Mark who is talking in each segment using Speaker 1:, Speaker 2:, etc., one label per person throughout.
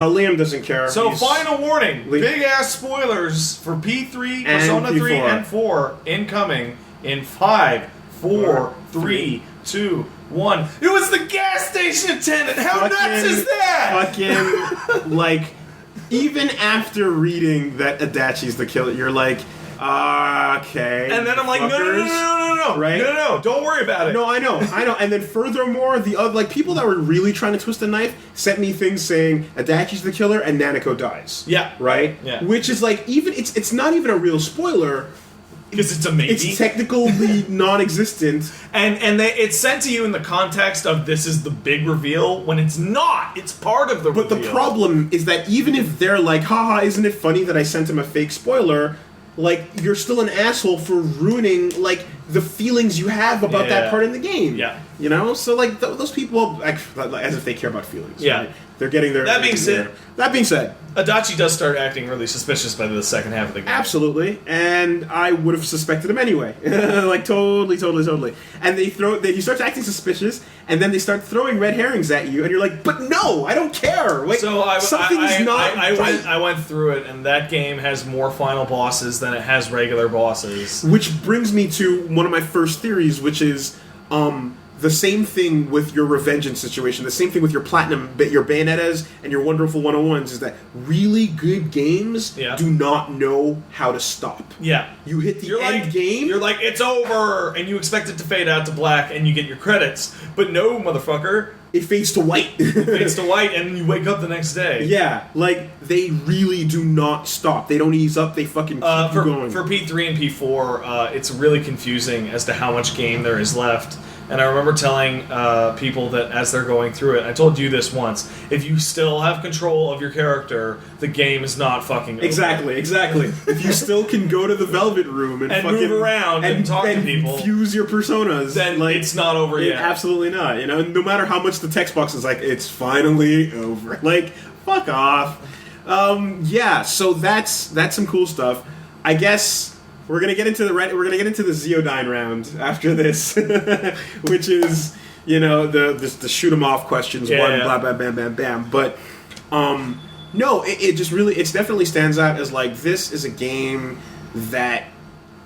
Speaker 1: Liam doesn't care.
Speaker 2: So, final warning. Big-ass spoilers for P3, Persona 3, and 4 incoming in 5, 4, 3, 2, 1. It was the gas station attendant! How nuts is that?!
Speaker 1: Fucking, like, even after reading that Adachi's the killer, you're like, okay.
Speaker 2: And then I'm like, no,
Speaker 1: right?
Speaker 2: No, don't worry about it.
Speaker 1: No, I know. And then furthermore, the other, like, people that were really trying to twist the knife sent me things saying Adachi's the killer and Nanako dies.
Speaker 2: Yeah.
Speaker 1: Right?
Speaker 2: Yeah.
Speaker 1: Which is like, even it's not even a real spoiler.
Speaker 2: Because it's a maybe.
Speaker 1: It's technically non-existent.
Speaker 2: And it's sent to you in the context of this is the big reveal, when it's not. It's part of the reveal.
Speaker 1: But the problem is that even if they're like, haha, isn't it funny that I sent him a fake spoiler, like, you're still an asshole for ruining, like, the feelings you have about that part in the game.
Speaker 2: Yeah.
Speaker 1: You know? So, like, those people, as if they care about feelings.
Speaker 2: Yeah.
Speaker 1: Right? They're getting their...
Speaker 2: That being said...
Speaker 1: Adachi
Speaker 2: does start acting really suspicious by the second half of the game.
Speaker 1: Absolutely. And I would have suspected him anyway. Like, totally. And he starts acting suspicious, and then they start throwing red herrings at you, and you're like, but no, I don't care. Like, something's not right.
Speaker 2: I went through it, and that game has more final bosses than it has regular bosses.
Speaker 1: Which brings me to one of my first theories, which is the same thing with your Revengeance situation, the same thing with your Platinum, your Bayonettas, and your Wonderful 101s, is that really good games do not know how to stop.
Speaker 2: Yeah.
Speaker 1: You hit the end game...
Speaker 2: You're like, it's over! And you expect it to fade out to black, and you get your credits. But no, motherfucker.
Speaker 1: It fades to white.
Speaker 2: It fades to white, and you wake up the next day.
Speaker 1: Yeah, like, they really do not stop. They don't ease up, they fucking keep you going.
Speaker 2: For P3 and P4, it's really confusing as to how much game there is left. And I remember telling people that as they're going through it, I told you this once, if you still have control of your character, the game is not fucking over.
Speaker 1: Exactly. If you still can go to the Velvet Room and fucking...
Speaker 2: move around and talk to people...
Speaker 1: fuse your personas...
Speaker 2: Then like, it's not over yet.
Speaker 1: Absolutely not. You know, no matter how much the text box is like, it's finally over. Like, fuck off. Yeah, so that's some cool stuff. I guess... We're gonna get into the Zeodyne round after this, which is, you know, the shoot 'em off questions, blah blah bam bam bam. But no, it just really, it definitely stands out as like, this is a game that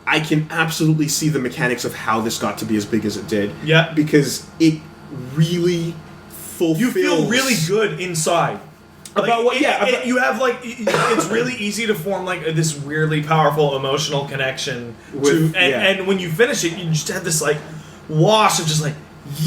Speaker 1: I can absolutely see the mechanics of how this got to be as big as it did.
Speaker 2: Yeah,
Speaker 1: because it really fulfills. You
Speaker 2: feel really good inside.
Speaker 1: About what?
Speaker 2: You have like it's really easy to form like this weirdly powerful emotional connection and when you finish it, you just have this like wash of just like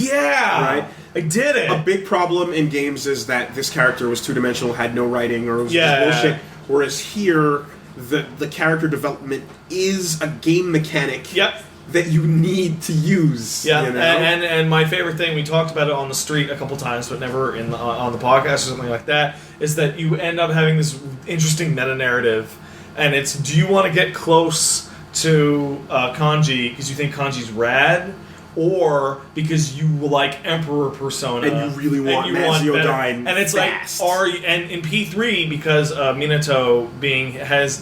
Speaker 2: right. I did it.
Speaker 1: A big problem in games is that this character was two-dimensional, had no writing, or it was just bullshit. Whereas here, the character development is a game mechanic.
Speaker 2: Yep.
Speaker 1: That you need to use.
Speaker 2: Yeah,
Speaker 1: you know?
Speaker 2: and my favorite thing, we talked about it on the street a couple times, but never on the podcast or something like that, is that you end up having this interesting meta-narrative, and it's, do you want to get close to Kanji because you think Kanji's rad, or because you like Emperor Persona
Speaker 1: and you really want Zeodyne,
Speaker 2: and it's
Speaker 1: fast.
Speaker 2: like and in P3 because Minato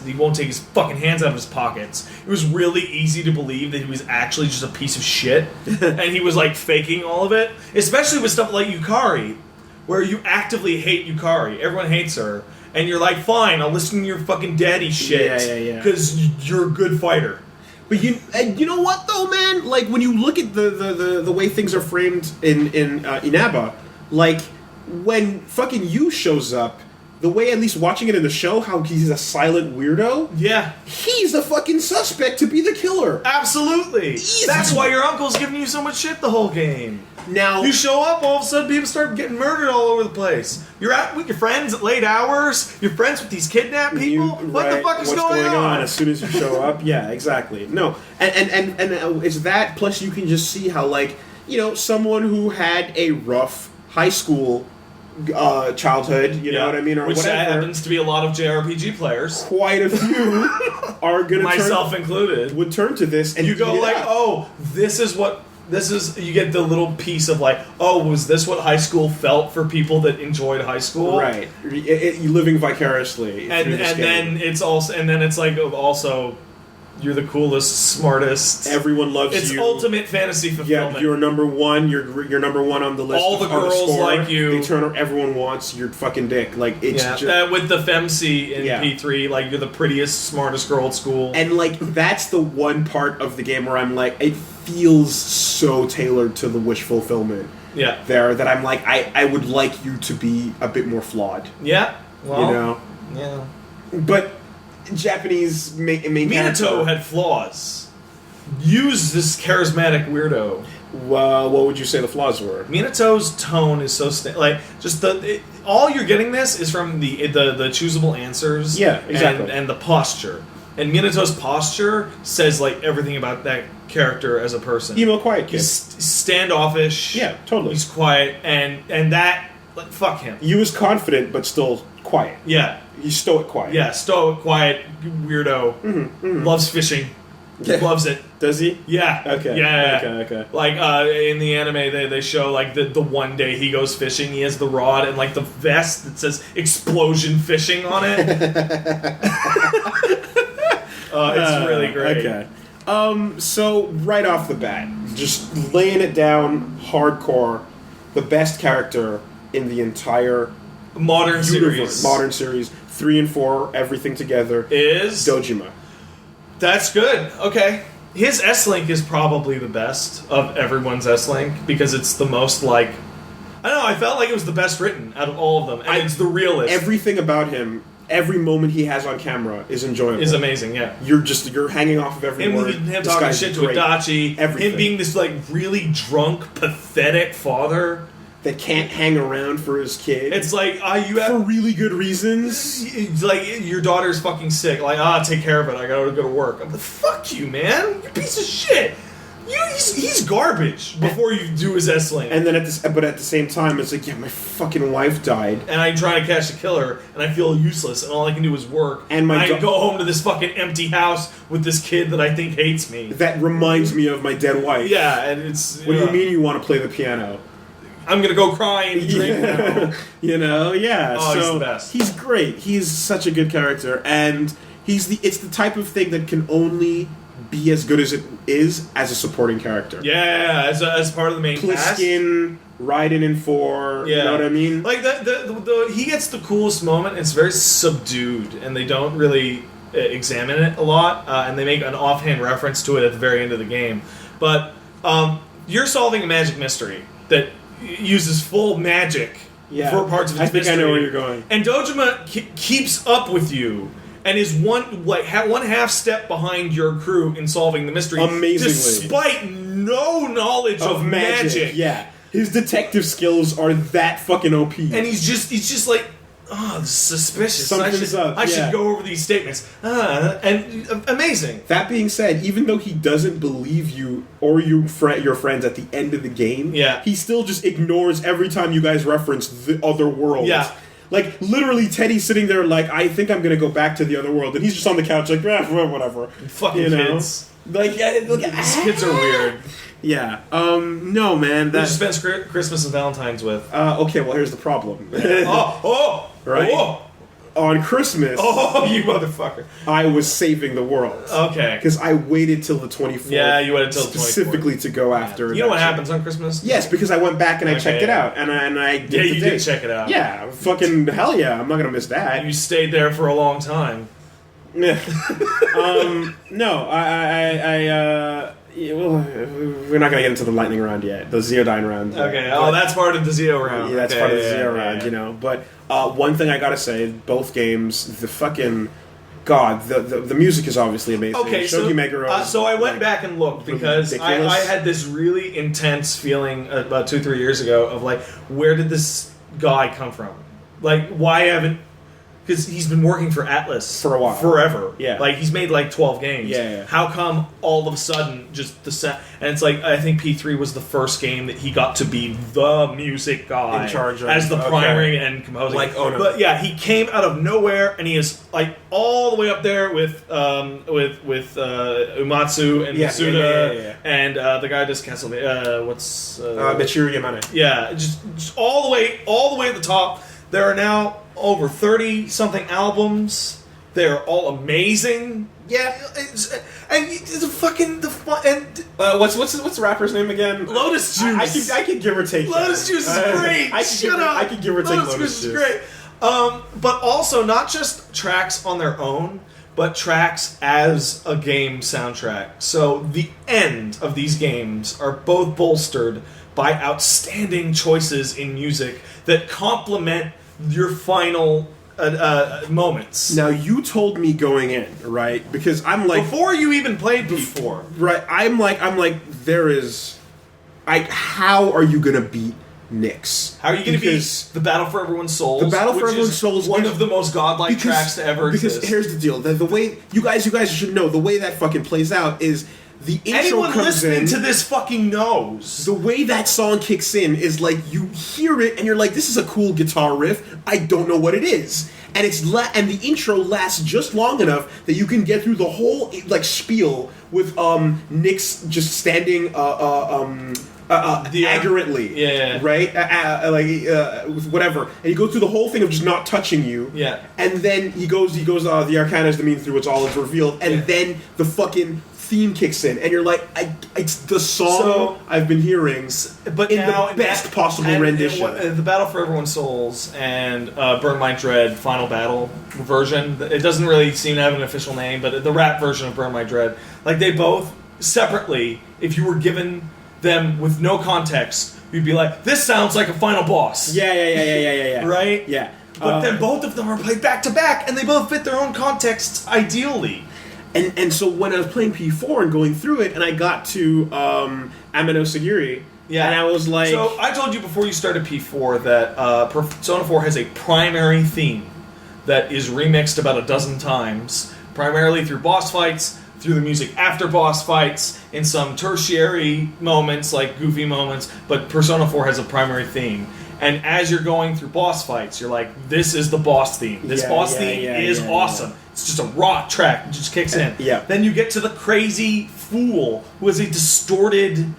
Speaker 2: he won't take his fucking hands out of his pockets. It was really easy to believe that he was actually just a piece of shit, and he was like faking all of it. Especially with stuff like Yukari, where you actively hate Yukari. Everyone hates her, and you're like, fine, I'll listen to your fucking daddy shit because you're a good fighter.
Speaker 1: But you know what though, man? Like, when you look at the way things are framed in Inaba, like, when fucking Yu shows up, the way, at least watching it in the show, how he's a silent weirdo.
Speaker 2: Yeah.
Speaker 1: He's the fucking suspect to be the killer.
Speaker 2: Absolutely.
Speaker 1: Easy.
Speaker 2: That's why your uncle's giving you so much shit the whole game.
Speaker 1: Now,
Speaker 2: you show up, all of a sudden people start getting murdered all over the place. You're out with your friends at late hours. You're friends with these kidnapped people. What the fuck is going on?
Speaker 1: As soon as you show up, yeah, exactly. No, and it's that. Plus, you can just see how, like, you know, someone who had a rough high school childhood, you know what I mean, or
Speaker 2: which
Speaker 1: whatever.
Speaker 2: happens to be a lot of JRPG players.
Speaker 1: Quite a few are gonna,
Speaker 2: myself included,
Speaker 1: would turn to this, and
Speaker 2: you go like, oh, this is. You get the little piece of like, oh, was this what high school felt for people that enjoyed high school?
Speaker 1: Right, you living vicariously,
Speaker 2: and then it's also, and then it's like also You're the coolest, smartest.
Speaker 1: Everyone loves you.
Speaker 2: It's ultimate fantasy fulfillment.
Speaker 1: Yeah, you're number one. You're number one on the list.
Speaker 2: All the girls
Speaker 1: score.
Speaker 2: like you.
Speaker 1: Everyone wants your fucking dick. Like it's just
Speaker 2: with the femc in P3, like you're the prettiest, smartest girl at school.
Speaker 1: And like that's the one part of the game where I'm like, it feels so tailored to the wish fulfillment.
Speaker 2: Yeah.
Speaker 1: There that I'm like, I would like you to be a bit more flawed.
Speaker 2: Yeah. Well,
Speaker 1: you know.
Speaker 2: Yeah.
Speaker 1: But Japanese main
Speaker 2: Minato had flaws. Use this charismatic weirdo.
Speaker 1: Well, what would you say the flaws were?
Speaker 2: Minato's tone is so all you're getting this is from the choosable answers.
Speaker 1: Yeah, exactly.
Speaker 2: And the posture. And Minato's posture says like everything about that character as a person.
Speaker 1: Emo quiet kid.
Speaker 2: He's standoffish.
Speaker 1: Yeah, totally.
Speaker 2: He's quiet and that like fuck him.
Speaker 1: He was confident but still quiet.
Speaker 2: Yeah.
Speaker 1: He's stoic quiet.
Speaker 2: Yeah, stoic, quiet, weirdo. Loves fishing.
Speaker 1: Yeah.
Speaker 2: Loves it.
Speaker 1: Does he?
Speaker 2: Yeah.
Speaker 1: Okay.
Speaker 2: Yeah.
Speaker 1: Okay.
Speaker 2: Like in the anime, they show like the one day he goes fishing, he has the rod and like the vest that says "explosion fishing" on it. It's really great.
Speaker 1: Okay. So right off the bat, just laying it down hardcore, the best character in the entire
Speaker 2: modern
Speaker 1: series, 3 and 4, everything together
Speaker 2: is
Speaker 1: Dojima.
Speaker 2: That's good. Okay. His S-Link is probably the best of everyone's S-Link because it's the most like I don't know, I felt like it was the best written out of all of them. And it's the realest.
Speaker 1: Everything about him, every moment he has on camera is enjoyable.
Speaker 2: Is amazing, yeah.
Speaker 1: You're hanging off of every word.
Speaker 2: Him talking shit to Adachi.
Speaker 1: Everything.
Speaker 2: Him being this like really drunk, pathetic father
Speaker 1: that can't hang around for his kid.
Speaker 2: It's like, you have...
Speaker 1: For really good reasons.
Speaker 2: It's like, your daughter's fucking sick. Like, take care of it. I gotta go to work. I'm like, fuck you, man. You piece of shit. He's garbage before you do his S-Lane.
Speaker 1: And then but at the same time, it's like, yeah, my fucking wife died.
Speaker 2: And I'm trying to catch the killer, and I feel useless, and all I can do is work.
Speaker 1: And
Speaker 2: I go home to this fucking empty house with this kid that I think hates me.
Speaker 1: That reminds me of my dead wife.
Speaker 2: Yeah, and it's...
Speaker 1: What do you mean you want to play the piano?
Speaker 2: I'm gonna go cry and drink now.
Speaker 1: You know, yeah.
Speaker 2: Oh,
Speaker 1: so
Speaker 2: he's the best.
Speaker 1: He's great. He's such a good character, and it's the type of thing that can only be as good as it is as a supporting character.
Speaker 2: Yeah, as part of the main cast.
Speaker 1: Pliskin, Raiden in 4, you know what I mean?
Speaker 2: Like, he gets the coolest moment, it's very subdued, and they don't really examine it a lot, and they make an offhand reference to it at the very end of the game. But you're solving a magic mystery that uses full magic for parts of its mystery.
Speaker 1: I know where you're going.
Speaker 2: And Dojima keeps up with you and is one half step behind your crew in solving the mystery.
Speaker 1: Amazingly.
Speaker 2: Despite no knowledge of magic.
Speaker 1: Yeah. His detective skills are that fucking OP.
Speaker 2: And he's just like, this is suspicious.
Speaker 1: Something's up.
Speaker 2: I should go over these statements. And amazing.
Speaker 1: That being said, even though he doesn't believe you or your friends at the end of the game, he still just ignores every time you guys reference the other world.
Speaker 2: Yeah.
Speaker 1: Like, literally, Teddy's sitting there like, I think I'm going to go back to the other world. And he's just on the couch like, whatever.
Speaker 2: Fucking kids.
Speaker 1: Like,
Speaker 2: these kids are weird.
Speaker 1: Yeah. No, man.
Speaker 2: Who did you spend Christmas and Valentine's with?
Speaker 1: Okay, well, here's the problem. Right?
Speaker 2: Oh.
Speaker 1: On Christmas...
Speaker 2: Oh, you motherfucker.
Speaker 1: I was saving the world.
Speaker 2: Okay.
Speaker 1: Because I waited till the 24th.
Speaker 2: Yeah, you waited till the 24th.
Speaker 1: Specifically to go after...
Speaker 2: You know what happens on Christmas?
Speaker 1: Yes, because I went back and I checked it out. And I did
Speaker 2: you did check it out.
Speaker 1: Yeah, fucking hell yeah. I'm not going to miss that.
Speaker 2: You stayed there for a long time.
Speaker 1: No, well, we're not going to get into the lightning round yet. The Zeodyne round.
Speaker 2: Okay, that's part of the Zeo round.
Speaker 1: Yeah, that's part of the Zeo round, you know. But one thing I got to say, both games, the fucking... God, the music is obviously amazing.
Speaker 2: Okay, so I went back and looked because I had this really intense feeling about 2-3 years ago of like, where did this guy come from? Like, why haven't... Because he's been working for Atlas
Speaker 1: for a while,
Speaker 2: forever.
Speaker 1: Yeah,
Speaker 2: like he's made like 12 games.
Speaker 1: Yeah.
Speaker 2: How come all of a sudden just the set? And it's like I think P3 was the first game that he got to be the music guy
Speaker 1: in charge of,
Speaker 2: as the primary and composing.
Speaker 1: Like, oh no.
Speaker 2: But yeah, he came out of nowhere and he is like all the way up there with Umatsu and Masuda and the guy just Castlevania.
Speaker 1: Michiru Yamane.
Speaker 2: Yeah, just all the way at the top. There are now over 30-something albums. They're all amazing.
Speaker 1: Yeah.
Speaker 2: And it's a fucking
Speaker 1: What's the rapper's name again?
Speaker 2: Lotus Juice.
Speaker 1: I could give or take.
Speaker 2: Lotus Juice is great.
Speaker 1: I could give or take
Speaker 2: Lotus Juice is great. But also not just tracks on their own, but tracks as a game soundtrack. So the end of these games are both bolstered by outstanding choices in music that complement your final moments.
Speaker 1: Now, you told me going in, right? Because I'm like...
Speaker 2: Before you even played P4.
Speaker 1: Right, I'm like, there is... how are you gonna beat Nyx?
Speaker 2: How are you going to beat The Battle for Everyone's Souls?
Speaker 1: The Battle for Everyone's Souls,
Speaker 2: one of the most godlike tracks to ever exist.
Speaker 1: Because here's the deal: the way you guys should know, the way that fucking plays out is the intro
Speaker 2: Anyone
Speaker 1: comes
Speaker 2: listening
Speaker 1: in,
Speaker 2: to this fucking knows.
Speaker 1: The way that song kicks in is like you hear it and you're like, "This is a cool guitar riff. I don't know what it is." And and the intro lasts just long enough that you can get through the whole spiel with Nyx just standing arrogantly, right? With whatever, and he goes through the whole thing of just not touching you.
Speaker 2: Yeah,
Speaker 1: and then he goes. The arcana is the mean through which all is revealed, and then the fucking theme kicks in, and you're like, it's the song I've been hearing,
Speaker 2: but
Speaker 1: in the best possible rendition.
Speaker 2: The Battle for Everyone's Souls and Burn My Dread Final Battle version. It doesn't really seem to have an official name, but the rap version of Burn My Dread, like they both separately, if you were given them with no context, you'd be like, this sounds like a final boss.
Speaker 1: Yeah.
Speaker 2: Right?
Speaker 1: Yeah.
Speaker 2: But then both of them are played back to back, and they both fit their own contexts ideally.
Speaker 1: And so when I was playing P4 and going through it, and I got to Amano Sagiri, and I was like...
Speaker 2: So I told you before you started P4 that Persona 4 has a primary theme that is remixed about a dozen times, primarily through boss fights, through the music after boss fights, in some tertiary moments, like goofy moments, but Persona 4 has a primary theme. And as you're going through boss fights, you're like, this is the boss theme. This boss theme is awesome. Yeah. It's just a rock track. It just kicks in.
Speaker 1: Yeah.
Speaker 2: Then you get to the crazy fool, who is a distorted,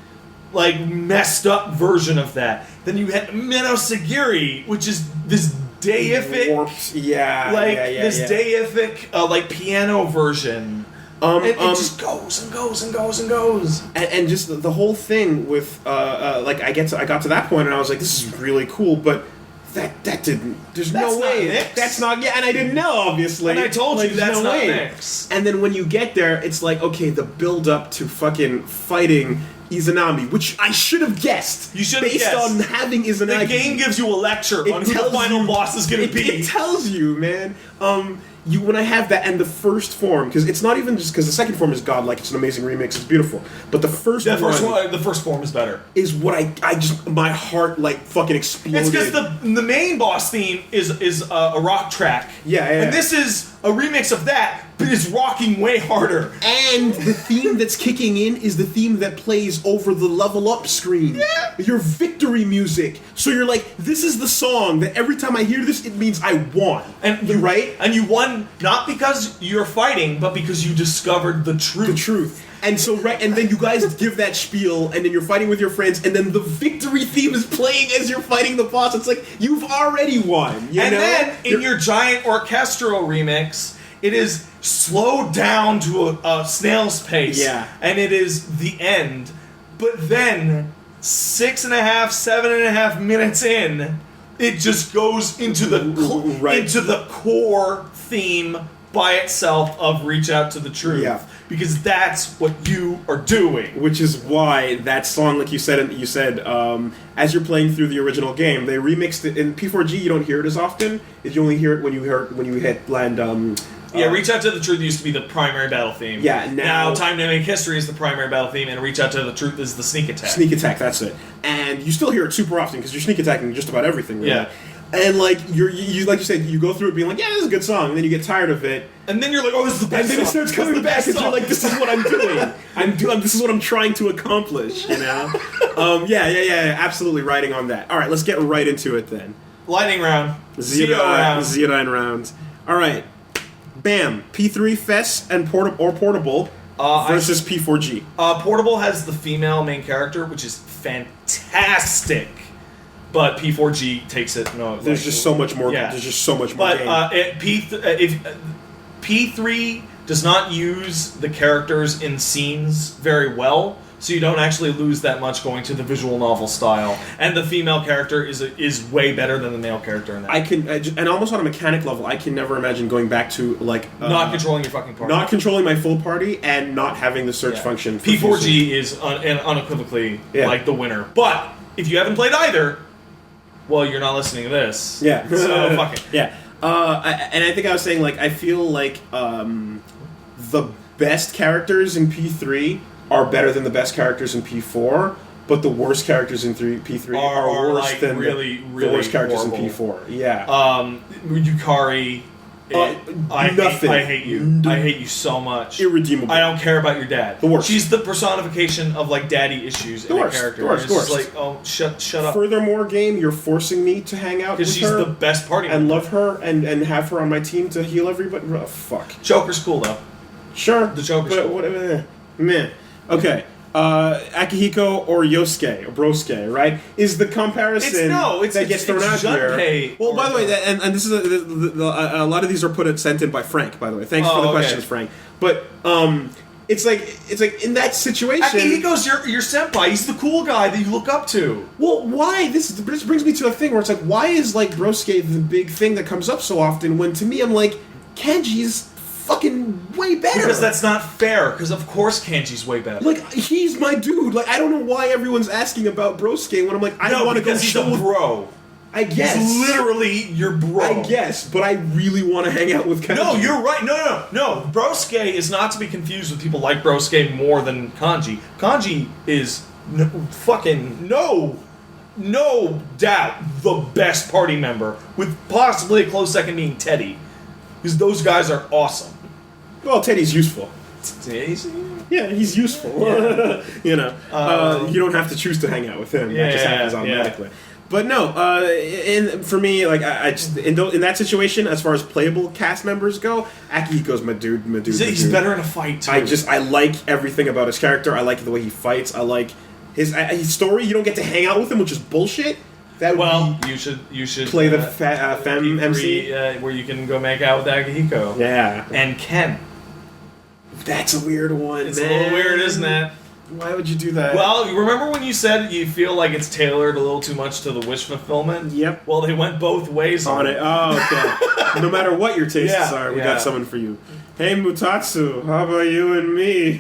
Speaker 2: messed up version of that. Then you hit Menosagiri, which is this deific...
Speaker 1: Warped. This
Speaker 2: deific, piano version. It just goes and goes and goes and goes,
Speaker 1: and just the whole thing with I got to that point and I was like, this is really cool, but that didn't. There's no way. That's not. Yeah, and I didn't know, obviously.
Speaker 2: And I told you that's not Nyx.
Speaker 1: And then when you get there, it's like, okay, the build up to fucking fighting Izanami, which I should have guessed.
Speaker 2: You should have guessed.
Speaker 1: Based on having Izanami.
Speaker 2: The game gives you a lecture on who the final boss is going to be.
Speaker 1: It tells you, man. When I have that, and the first form, because it's not even just because the second form is godlike, it's an amazing remix, it's beautiful, but the first
Speaker 2: form is better.
Speaker 1: Is what I just, my heart fucking exploded.
Speaker 2: It's because the main boss theme is a rock track.
Speaker 1: Yeah.
Speaker 2: And this is a remix of that, but it's rocking way harder.
Speaker 1: And the theme that's kicking in is the theme that plays over the level up screen.
Speaker 2: Yeah.
Speaker 1: Your victory music. So you're like, this is the song that every time I hear this, it means I won.
Speaker 2: And you won not because you're fighting, but because you discovered the truth.
Speaker 1: The truth. And so, and then you guys give that spiel, and then you're fighting with your friends, and then the victory theme is playing as you're fighting the boss. It's like, you've already won, you know?
Speaker 2: Then, in your giant orchestral remix, it is slowed down to a snail's pace.
Speaker 1: Yeah.
Speaker 2: And it is the end. But then, 6.5, 7.5 minutes in, it just goes into the core theme by itself of Reach Out to the Truth.
Speaker 1: Yeah.
Speaker 2: Because that's what you are doing.
Speaker 1: Which is why that song, like you said, as you're playing through the original game, they remixed it. In P4G, you don't hear it as often. You only hear it when you hit land.
Speaker 2: Reach Out to the Truth used to be the primary battle theme.
Speaker 1: Yeah,
Speaker 2: now Time to Make History is the primary battle theme, and Reach Out to the Truth is the sneak attack.
Speaker 1: Sneak attack, that's it. And you still hear it super often because you're sneak attacking just about everything. Really.
Speaker 2: Yeah.
Speaker 1: And like you said, you go through it being like, yeah, this is a good song, and then you get tired of it,
Speaker 2: and then you're like, oh, this is the best.
Speaker 1: And then it starts coming back, and you're like, this is what I'm doing. This is what I'm trying to accomplish. You know? Yeah. Absolutely, riding on that. All right, let's get right into it then.
Speaker 2: Lightning round.
Speaker 1: Z9 round. All right. Bam. P3 Fest and Portable versus P4G.
Speaker 2: Portable has the female main character, which is fantastic. But P4G takes it. No,
Speaker 1: there's just so much more. Yeah. There's just so much more.
Speaker 2: But if P3 does not use the characters in scenes very well, so you don't actually lose that much going to the visual novel style. And the female character is way better than the male character in that.
Speaker 1: And almost on a mechanic level, I can never imagine going back to like
Speaker 2: not controlling your fucking party,
Speaker 1: not controlling my full party, and not having the search function. For
Speaker 2: P4G is unequivocally like the winner. But if you haven't played either, well, you're not listening to this.
Speaker 1: Yeah.
Speaker 2: So fuck it.
Speaker 1: Yeah. And I think I was saying, like, I feel like the best characters in P3 are better than the best characters in P4, but the worst characters in P3 are worse
Speaker 2: like
Speaker 1: than
Speaker 2: really
Speaker 1: the worst characters
Speaker 2: horrible.
Speaker 1: in P4. Yeah.
Speaker 2: Yukari.
Speaker 1: Nothing.
Speaker 2: I hate you. I hate you so much.
Speaker 1: Irredeemable.
Speaker 2: I don't care about your dad.
Speaker 1: The worst.
Speaker 2: She's the personification of like daddy issues in a character.
Speaker 1: The worst.
Speaker 2: It's just like, oh, shut up.
Speaker 1: Furthermore, game, you're forcing me to hang out with her.
Speaker 2: Because she's the best party
Speaker 1: and
Speaker 2: member.
Speaker 1: love her and have her on my team to heal everybody. Oh, fuck.
Speaker 2: Joker's cool though.
Speaker 1: Sure.
Speaker 2: The Joker's
Speaker 1: but
Speaker 2: cool.
Speaker 1: Whatever. Meh. Okay. Akihiko or Yosuke or Brosuke, right? Is the comparison that gets thrown out here? Well, by the way, and this is a lot of these are sent in by Frank. By the way, thanks for the questions, Frank. But it's like in that situation,
Speaker 2: Akihiko's your senpai. He's the cool guy that you look up to.
Speaker 1: Well, why? This brings me to a thing where it's like, why is like Brosuke the big thing that comes up so often? When to me, I'm like, Kanji's fucking way better.
Speaker 2: Because that's not fair. Because of course Kanji's way better.
Speaker 1: Like, he's my dude. Like, I don't know why everyone's asking about Brosuke when I'm like, I want to go
Speaker 2: he's a bro.
Speaker 1: I guess.
Speaker 2: He's literally your bro.
Speaker 1: I guess, but I really want to hang out with Kanji.
Speaker 2: No, you're right. No. Brosuke is not to be confused with people like Brosuke more than Kanji. Kanji is no doubt the best party member, with possibly a close second being Teddy. Because those guys are awesome.
Speaker 1: Well, Teddy's useful. Yeah, he's useful.
Speaker 2: Yeah.
Speaker 1: You don't have to choose to hang out with him. That just happens automatically. But no, for me, like I just in that situation, as far as playable cast members go, Akihiko's my dude.
Speaker 2: He's better in a fight too.
Speaker 1: I like everything about his character. I like the way he fights. I like his story. You don't get to hang out with him, which is bullshit.
Speaker 2: You should
Speaker 1: play the femme MC
Speaker 2: where you can go make out with Akihiko.
Speaker 1: Yeah,
Speaker 2: and Ken.
Speaker 1: That's a weird one.
Speaker 2: It's a little weird, isn't it?
Speaker 1: Why would you do that?
Speaker 2: Well, you remember when you said you feel like it's tailored a little too much to the wish fulfillment?
Speaker 1: Yep.
Speaker 2: Well, they went both ways
Speaker 1: on it. Oh, okay. No matter what your tastes are, we got someone for you. Hey, Mutatsu, how about you and me?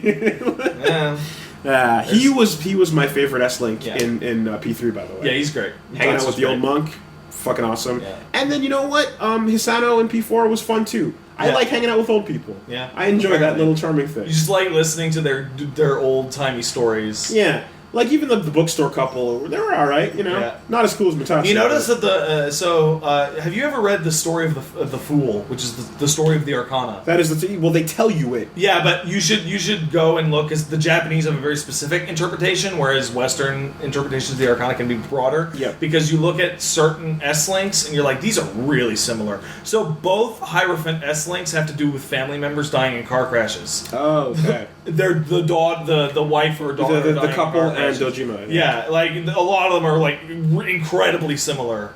Speaker 1: He was my favorite S-Link in P3, by the way.
Speaker 2: Yeah, he's great.
Speaker 1: Hanging out with the old monk, fucking awesome.
Speaker 2: Yeah.
Speaker 1: And then you know what? Hisano in P4 was fun too. I like hanging out with old people.
Speaker 2: Yeah,
Speaker 1: I enjoy that little charming thing.
Speaker 2: You just like listening to their old timey stories.
Speaker 1: Yeah. Like, even the bookstore couple, they were alright, Not as cool as Mutatsu.
Speaker 2: You notice that have you ever read the story of the Fool, which is the story of the Arcana?
Speaker 1: That is well, they tell you it.
Speaker 2: Yeah, but you should go and look, because the Japanese have a very specific interpretation, whereas Western interpretations of the Arcana can be broader.
Speaker 1: Yeah.
Speaker 2: Because you look at certain S-links, and you're like, these are really similar. So both Hierophant S-links have to do with family members dying in car crashes.
Speaker 1: Oh, okay.
Speaker 2: They're the wife or daughter
Speaker 1: the couple and Dojima.
Speaker 2: Yeah, like a lot of them are like incredibly similar.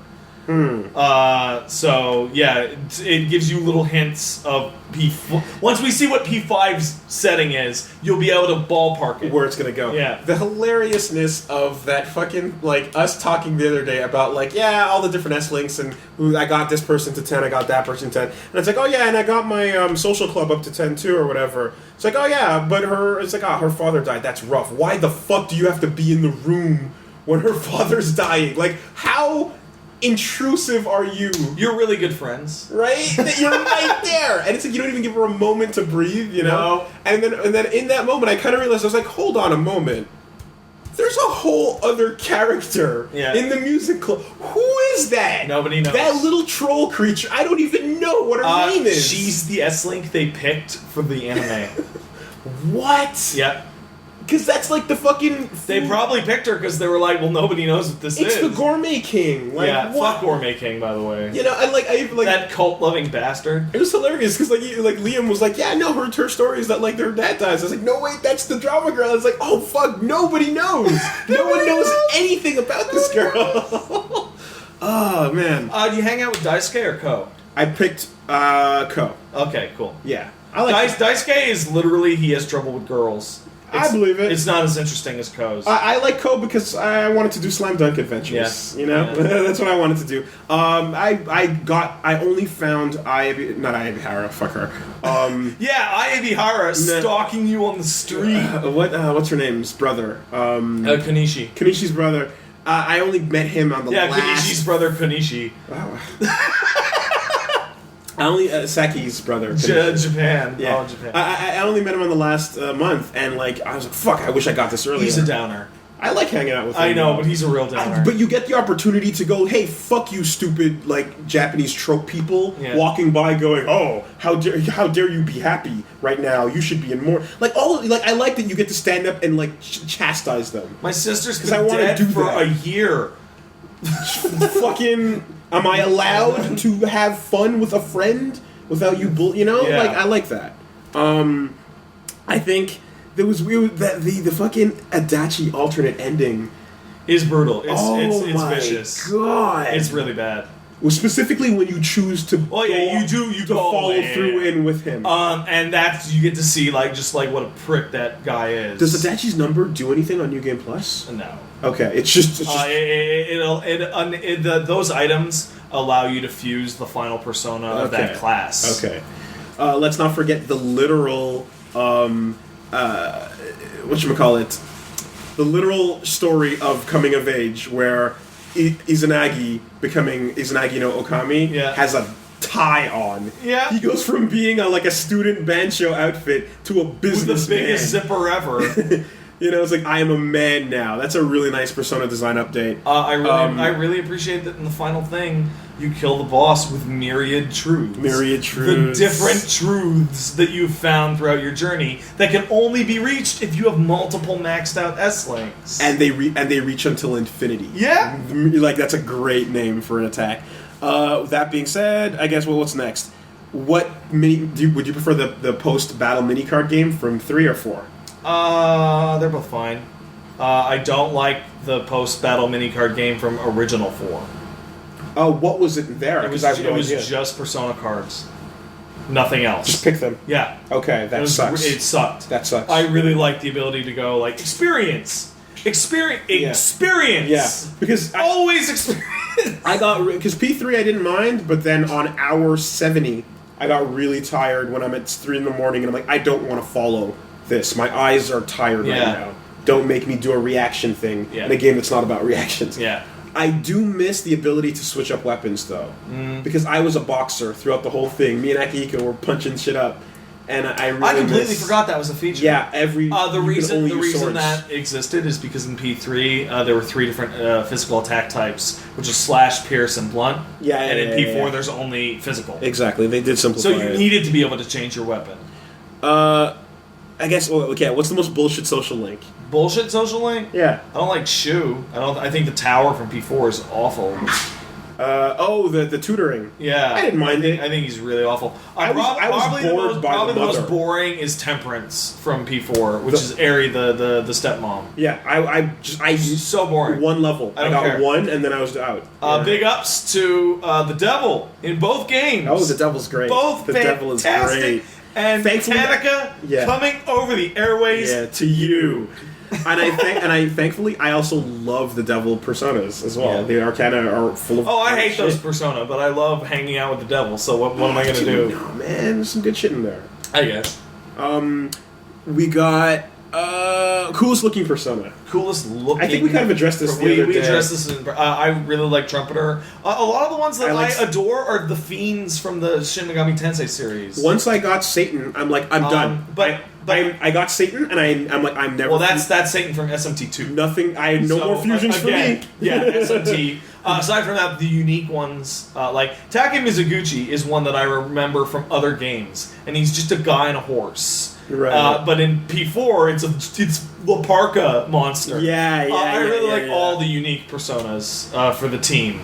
Speaker 2: So yeah, it gives you little hints of P4. Once we see what P5's setting is, you'll be able to ballpark it.
Speaker 1: Where it's gonna go.
Speaker 2: Yeah.
Speaker 1: The hilariousness of that fucking, like, us talking the other day about, like, all the different S-links, and I got this person to 10, I got that person to 10. And it's like, oh yeah, and I got my social club up to 10 too, or whatever. It's like, oh yeah, but her father died, that's rough. Why the fuck do you have to be in the room when her father's dying? Like, how intrusive are you?
Speaker 2: You're really good friends,
Speaker 1: right? You're right there, and it's like you don't even give her a moment to breathe,
Speaker 2: No.
Speaker 1: And then in that moment, I kind of realized, I was like, hold on a moment. There's a whole other character in the music club. Who is that?
Speaker 2: Nobody knows.
Speaker 1: That little troll creature. I don't even know what her name is.
Speaker 2: She's the S-link they picked for the anime.
Speaker 1: What?
Speaker 2: Yep.
Speaker 1: Because that's like the fucking...
Speaker 2: They probably picked her because they were like, well, nobody knows what this is.
Speaker 1: It's the Gourmet King. Like,
Speaker 2: fuck Gourmet King, by the way.
Speaker 1: And like
Speaker 2: that cult-loving bastard.
Speaker 1: It was hilarious because like Liam was like, yeah, no, her story is that like their dad dies. I was like, no, wait, that's the drama girl. I was like, oh fuck, nobody knows. No one knows anything about this girl. Oh man.
Speaker 2: Do you hang out with Daisuke or Ko?
Speaker 1: I picked Ko.
Speaker 2: Okay, cool.
Speaker 1: Yeah. I like
Speaker 2: Daisuke is literally he has trouble with girls.
Speaker 1: I believe it.
Speaker 2: It's not as interesting as Ko's.
Speaker 1: I like Ko because I wanted to do slam dunk adventures.
Speaker 2: Yeah.
Speaker 1: You know,
Speaker 2: Yeah.
Speaker 1: that's what I wanted to do. I only found not Ayabihara. Fuck her.
Speaker 2: Ayabihara stalking you on the street.
Speaker 1: What's her name's brother?
Speaker 2: Kanishi.
Speaker 1: Kanishi's brother. I only met him on the last.
Speaker 2: Kanishi's brother Kanishi.
Speaker 1: I only Saki's brother.
Speaker 2: Japan.
Speaker 1: Yeah.
Speaker 2: Oh, Japan.
Speaker 1: I only met him on the last month, and like I was like, "Fuck! I wish I got this earlier."
Speaker 2: He's a downer.
Speaker 1: I like hanging out with him.
Speaker 2: I know, but he's a real downer.
Speaker 1: But you get the opportunity to go, "Hey, fuck you, stupid like Japanese trope people walking by, going, oh, how dare you be happy right now? You should be in more like I like that you get to stand up and like chastise them.
Speaker 2: My sister's been
Speaker 1: I
Speaker 2: dead
Speaker 1: do
Speaker 2: for
Speaker 1: that.
Speaker 2: a year.
Speaker 1: Fucking, am I allowed to have fun with a friend without you?
Speaker 2: Yeah.
Speaker 1: Like I like that. I think there was weird that the fucking Adachi alternate ending
Speaker 2: is brutal. It's
Speaker 1: my
Speaker 2: vicious.
Speaker 1: God,
Speaker 2: It's really bad.
Speaker 1: Well, specifically when you choose to.
Speaker 2: Oh yeah, you
Speaker 1: to
Speaker 2: go
Speaker 1: follow
Speaker 2: in.
Speaker 1: through in with him.
Speaker 2: And that's you get to see what a prick that guy is.
Speaker 1: Does Adachi's number do anything on New Game Plus?
Speaker 2: No.
Speaker 1: Okay, it's just
Speaker 2: those items allow you to fuse the final persona of that class.
Speaker 1: Okay. Let's not forget the literal whatchamacallit, the literal story of coming of age where Izanagi becoming Izanagi no Okami has a tie on.
Speaker 2: Yeah.
Speaker 1: He goes from being a student bancho outfit to a business
Speaker 2: with the biggest zipper ever.
Speaker 1: It's like, I am a man now. That's a really nice persona design update.
Speaker 2: I really appreciate that in the final thing, you kill the boss with myriad truths. The different truths that you've found throughout your journey that can only be reached if you have multiple maxed out S-links.
Speaker 1: And they reach until infinity.
Speaker 2: Yeah.
Speaker 1: Like, that's a great name for an attack. That being said, I guess, what's next? Would you prefer the post-battle mini-card game from 3 or 4?
Speaker 2: They're both fine. I don't like the post-battle mini-card game from Original 4.
Speaker 1: Oh, what was it there?
Speaker 2: It was just Persona cards. Nothing else.
Speaker 1: Just pick them.
Speaker 2: Yeah.
Speaker 1: Okay, that sucks.
Speaker 2: It sucked.
Speaker 1: That sucks.
Speaker 2: I really like the ability to go, experience! Experience!
Speaker 1: Yeah. Because
Speaker 2: always experience!
Speaker 1: because P3 I didn't mind, but then on hour 70, I got really tired when I'm at 3 in the morning, and I'm like, I don't want to follow this. My eyes are tired right now. Don't make me do a reaction thing in a game that's not about reactions.
Speaker 2: Yeah.
Speaker 1: I do miss the ability to switch up weapons, though. Because I was a boxer throughout the whole thing. Me and Akihiko were punching shit up. And I
Speaker 2: completely forgot that was a feature.
Speaker 1: Yeah,
Speaker 2: the reason that existed is because in P3 there were 3 different physical attack types, which is slash, pierce, and blunt. And in P4 there's only physical.
Speaker 1: Exactly, they did simplify
Speaker 2: it. So you needed to be able to change your weapon.
Speaker 1: I guess. What's the most bullshit social link?
Speaker 2: Bullshit social link?
Speaker 1: Yeah.
Speaker 2: I don't like Shu. I think the tower from P4 is awful.
Speaker 1: The tutoring.
Speaker 2: Yeah,
Speaker 1: I didn't mind it.
Speaker 2: I think he's really awful.
Speaker 1: I was bored by the
Speaker 2: most boring is Temperance from P4, which is Eri, the stepmom.
Speaker 1: Yeah, I
Speaker 2: so boring.
Speaker 1: One level. I got care. One, and then I was out.
Speaker 2: Big ups to the Devil in both games.
Speaker 1: Oh, the Devil's great.
Speaker 2: The
Speaker 1: Devil is great.
Speaker 2: And Tanika coming over the airways
Speaker 1: to you. and thankfully I also love the Devil personas as well. The Arcana are full of.
Speaker 2: Oh, I hate those persona, but I love hanging out with the Devil. So what am I gonna do?
Speaker 1: No, man, there's some good shit in there.
Speaker 2: I guess.
Speaker 1: We got coolest looking persona.
Speaker 2: Coolest looking.
Speaker 1: I think we kind of addressed this the other day.
Speaker 2: We addressed this. I really like Trumpeter. A lot of the ones that I adore are the fiends from the Shin Megami Tensei series.
Speaker 1: Once I got Satan, I'm like, I'm done.
Speaker 2: But
Speaker 1: I got Satan, and I'm like, I'm never.
Speaker 2: Well, that's Satan from SMT2.
Speaker 1: Nothing. I had no more fusions for me.
Speaker 2: Yeah, SMT. Aside from that, the unique ones, like Taki Mizuguchi is one that I remember from other games, and he's just a guy on a horse.
Speaker 1: Right.
Speaker 2: But in P4, it's the Parka monster.
Speaker 1: Yeah.
Speaker 2: I really like all the unique personas for the team.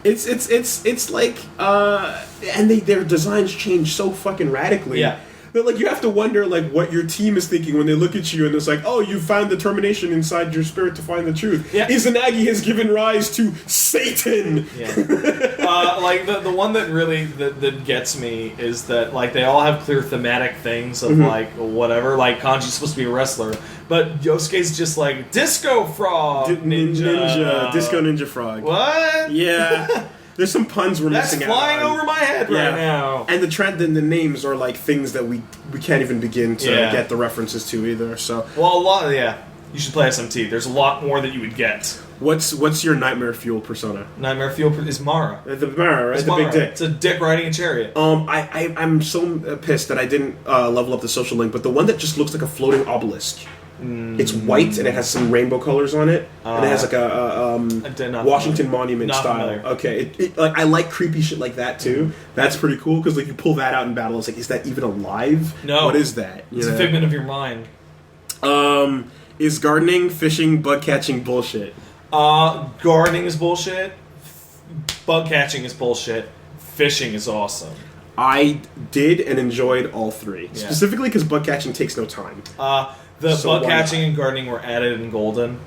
Speaker 1: It's like and their designs change so fucking radically.
Speaker 2: Yeah.
Speaker 1: But like you have to wonder like what your team is thinking when they look at you and it's like, oh, you found determination inside your spirit to find the truth.
Speaker 2: Yeah.
Speaker 1: Izanagi has given rise to Satan.
Speaker 2: Yeah. Like the one that really that gets me is that like they all have clear thematic things of like whatever. Like Kanji's supposed to be a wrestler, but Yosuke's just like disco frog ninja,
Speaker 1: disco ninja frog.
Speaker 2: What?
Speaker 1: Yeah. There's some puns we're
Speaker 2: That's
Speaker 1: missing
Speaker 2: flying
Speaker 1: out on.
Speaker 2: over my head right now.
Speaker 1: And the trend and the names are like things that we can't even begin to
Speaker 2: Yeah.
Speaker 1: get the references to either. So
Speaker 2: Well, a lot. Yeah, you should play SMT. There's a lot more that you would get.
Speaker 1: what's your nightmare fuel persona?
Speaker 2: Nightmare Fuel is Mara.
Speaker 1: The Mara, right?
Speaker 2: It's
Speaker 1: The
Speaker 2: Mara.
Speaker 1: big dick.
Speaker 2: It's a dick riding a chariot.
Speaker 1: I'm so pissed that I didn't level up the social link, but the one that just looks like a floating obelisk. It's white and it has some rainbow colors on it, and it has like a Washington Monument
Speaker 2: Not
Speaker 1: style.
Speaker 2: familiar.
Speaker 1: Okay, like I like creepy shit like that too. That's pretty cool because like you pull that out in battle, it's like, is that even alive?
Speaker 2: No.
Speaker 1: What is that?
Speaker 2: It's a figment of your mind.
Speaker 1: Is gardening, fishing, bug catching bullshit?
Speaker 2: Gardening is bullshit. Bug catching is bullshit. Fishing is awesome.
Speaker 1: I did and enjoyed all three,
Speaker 2: Yeah.
Speaker 1: specifically because bug catching takes no time.
Speaker 2: The
Speaker 1: So
Speaker 2: bug
Speaker 1: why
Speaker 2: catching
Speaker 1: not?
Speaker 2: and gardening were added in Golden.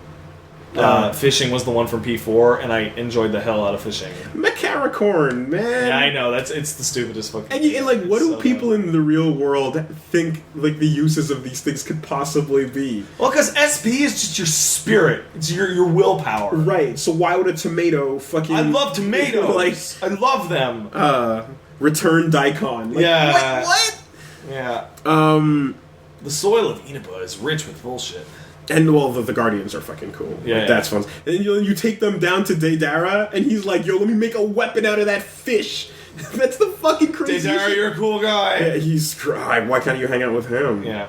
Speaker 2: Fishing was the one from P4, and I enjoyed the hell out of fishing.
Speaker 1: Macaracorn, man.
Speaker 2: Yeah, I know it's the stupidest fucking.
Speaker 1: And like, what do
Speaker 2: So
Speaker 1: people
Speaker 2: dumb.
Speaker 1: in the real world think like the uses of these things could possibly be?
Speaker 2: Well, because SP is just your spirit. It's your willpower.
Speaker 1: Right. So why would a tomato fucking?
Speaker 2: I love tomatoes.
Speaker 1: like
Speaker 2: I love them.
Speaker 1: return daikon. Like,
Speaker 2: Yeah.
Speaker 1: What?
Speaker 2: Yeah.
Speaker 1: Um.
Speaker 2: The soil of Inaba is rich with bullshit.
Speaker 1: And well, the Guardians are fucking cool.
Speaker 2: Yeah,
Speaker 1: Like, that's fun. And you take them down to Deidara, and he's like, "Yo, let me make a weapon out of that fish." That's the fucking crazy.
Speaker 2: Deidara,
Speaker 1: shit.
Speaker 2: you're a cool guy.
Speaker 1: Yeah, he's. Why can't you hang out with him?
Speaker 2: Yeah.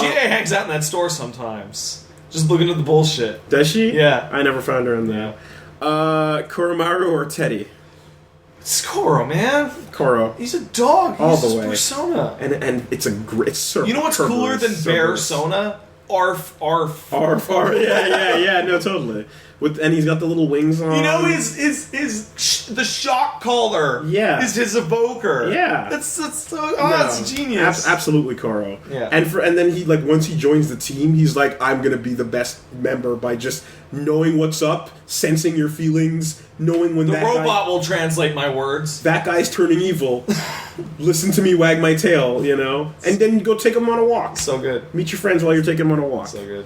Speaker 2: She hangs out in that store sometimes. Just looking at the bullshit.
Speaker 1: Does she?
Speaker 2: Yeah.
Speaker 1: I never found her in there. Koromaru or Teddy?
Speaker 2: It's Koro, man.
Speaker 1: Koro.
Speaker 2: He's a dog. He's
Speaker 1: All the
Speaker 2: his
Speaker 1: way.
Speaker 2: persona.
Speaker 1: And it's a great.
Speaker 2: You know what's cooler than Bearsona? Arf, arf.
Speaker 1: Arf, arf. Yeah. No, totally. And he's got the little wings on.
Speaker 2: You know the shock collar.
Speaker 1: Yeah.
Speaker 2: Is his evoker.
Speaker 1: Yeah.
Speaker 2: That's so. That's genius.
Speaker 1: Absolutely, Koro.
Speaker 2: Yeah.
Speaker 1: And then he like once he joins the team, he's like, I'm gonna be the best member by just knowing what's up, sensing your feelings, knowing when
Speaker 2: The
Speaker 1: that
Speaker 2: robot will translate my words.
Speaker 1: that guy's turning evil. Listen to me wag my tail, you know, and then go take him on a walk.
Speaker 2: So good.
Speaker 1: Meet your friends while you're taking them on a walk.
Speaker 2: So good.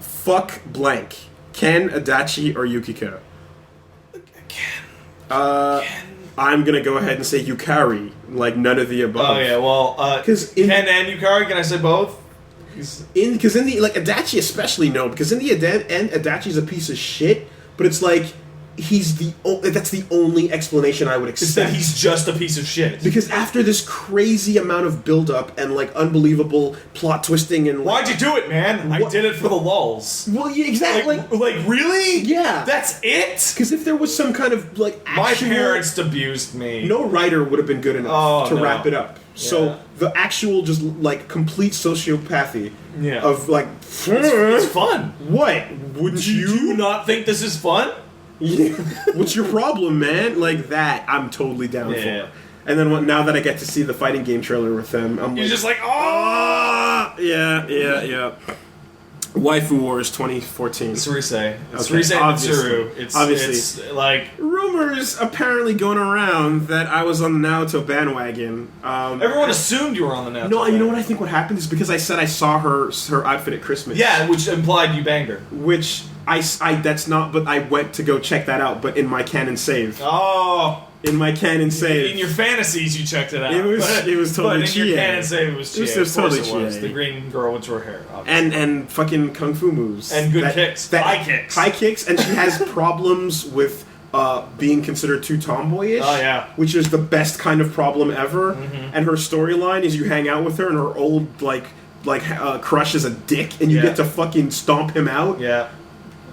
Speaker 1: Fuck blank. Ken, Adachi, or Yukiko? I'm gonna go ahead and say Yukari, like none of the above.
Speaker 2: Oh yeah, well,
Speaker 1: 'Cause
Speaker 2: Ken and Yukari, can I say both?
Speaker 1: Because in the like Adachi especially no, because in the end Adachi's a piece of shit, but it's like that's the only explanation I would
Speaker 2: It's
Speaker 1: accept.
Speaker 2: that he's just a piece of shit.
Speaker 1: Because after this crazy amount of build up and like unbelievable plot twisting and
Speaker 2: Why'd you do it, man? I
Speaker 1: What-
Speaker 2: did it for the lulz.
Speaker 1: well, yeah, exactly.
Speaker 2: Like really?
Speaker 1: Yeah.
Speaker 2: That's it?
Speaker 1: Because if there was some kind of like
Speaker 2: My
Speaker 1: actual,
Speaker 2: parents abused me.
Speaker 1: no writer would have been good enough
Speaker 2: Oh,
Speaker 1: to
Speaker 2: no.
Speaker 1: wrap it up. So
Speaker 2: Yeah.
Speaker 1: the actual just like complete sociopathy
Speaker 2: Yeah.
Speaker 1: of like
Speaker 2: It's fun.
Speaker 1: what would
Speaker 2: Do you not think this is fun?
Speaker 1: Yeah. What's your problem, man? Like that, I'm totally down
Speaker 2: Yeah.
Speaker 1: for. And then now that I get to see the fighting game trailer with them, I'm
Speaker 2: You're
Speaker 1: like,
Speaker 2: just like, oh!
Speaker 1: yeah. Waifu Wars 2014.
Speaker 2: It's Risei. It's
Speaker 1: Okay,
Speaker 2: Risei and
Speaker 1: obviously.
Speaker 2: Mitsuru. It's
Speaker 1: Obviously.
Speaker 2: like
Speaker 1: Rumors apparently going around that I was on the Naoto bandwagon.
Speaker 2: everyone assumed you were on the Naruto.
Speaker 1: No, you know what I think what happened is because I said I saw her outfit at Christmas.
Speaker 2: Yeah, which implied you banged her.
Speaker 1: Which I that's not, but I went to go check that out, but in my canon save.
Speaker 2: Oh,
Speaker 1: In my canon save.
Speaker 2: in your fantasies, you checked it out.
Speaker 1: It was totally
Speaker 2: But in your
Speaker 1: Chie.
Speaker 2: canon save, it was Chie.
Speaker 1: It was
Speaker 2: Of course
Speaker 1: totally
Speaker 2: it was.
Speaker 1: Chie.
Speaker 2: The green girl with short hair. Obviously.
Speaker 1: and fucking kung fu moves
Speaker 2: And good kicks. High kicks.
Speaker 1: high kicks, and she has problems with being considered too tomboyish.
Speaker 2: Oh, yeah.
Speaker 1: which is the best kind of problem ever.
Speaker 2: Mm-hmm.
Speaker 1: And her storyline is you hang out with her, and her old crush is a dick, and you
Speaker 2: Yeah.
Speaker 1: get to fucking stomp him out.
Speaker 2: Yeah.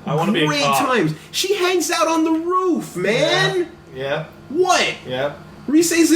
Speaker 2: I want to be a
Speaker 1: Great
Speaker 2: cop.
Speaker 1: times. She hangs out on the roof, man.
Speaker 2: Yeah.
Speaker 1: What?
Speaker 2: Yeah.
Speaker 1: Risei's